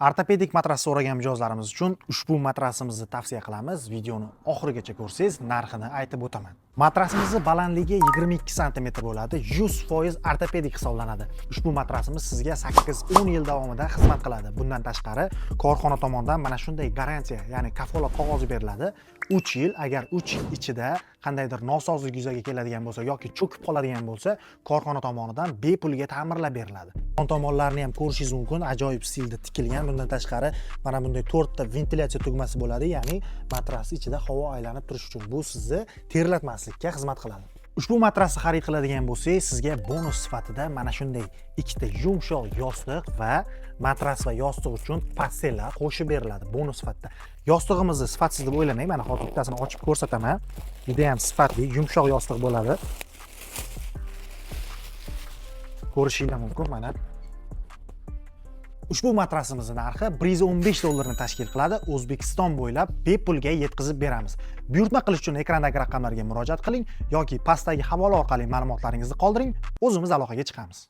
Ortopedik matras so'ragan mijozlarimiz uchun ushbu matrasimizni tavsiya qilamiz. Videoni oxirigacha ko'rsangiz, narxini aytib o'taman. Matrasimizni balandligi 22 sm bo'ladi, 100% ortopedik hisoblanadi. Ushbu matrasimiz sizga 8-10 yil davomida xizmat qiladi. Bundan tashqari, korxona tomonidan mana shunday garantiya, ya'ni kafolat qog'ozi beriladi. 3 yil, agar 3 yil ichida qandaydir nosozlik yuzaga keladigan bo'lsa yoki cho'kib qoladigan bo'lsa, korxona tomonidan bepulga ta'mirlab beriladi. Tomonlarni ham ko'rishingiz mumkin, ajoyib stilda tikilgan. Bundan tashqari, mana bunday 4 ta ventilyatsiya tugmasi bo'ladi, ya'ni matras ichida havo aylanib turishi uchun. Bu sizni terlatmaslikka xizmat qiladi. Ushbu matrasni xarid qiladigan bo'lsangiz, sizga bonus sifatida mana shunday ikkita yumshoq yostiq va matras va yostiq uchun pastelar qo'shib beriladi bonus sifatida. Yostig'imizni sifatsiz deb o'ylamang, mana hozir bittasini ochib ko'rsataman. Juda ham sifatli, yumshoq yostiq bo'ladi. Ko'rishingiz mumkin mana. Ushbu matrasimizning narxi $115 tashkil qiladi. O'zbekiston bo'ylab bepulga yetkazib beramiz. Buyurtma qilish uchun ekrandagi raqamlarga murojaat qiling yoki pastdagi havola orqali ma'lumotlaringizni qoldiring. O'zimiz aloqaga chiqamiz.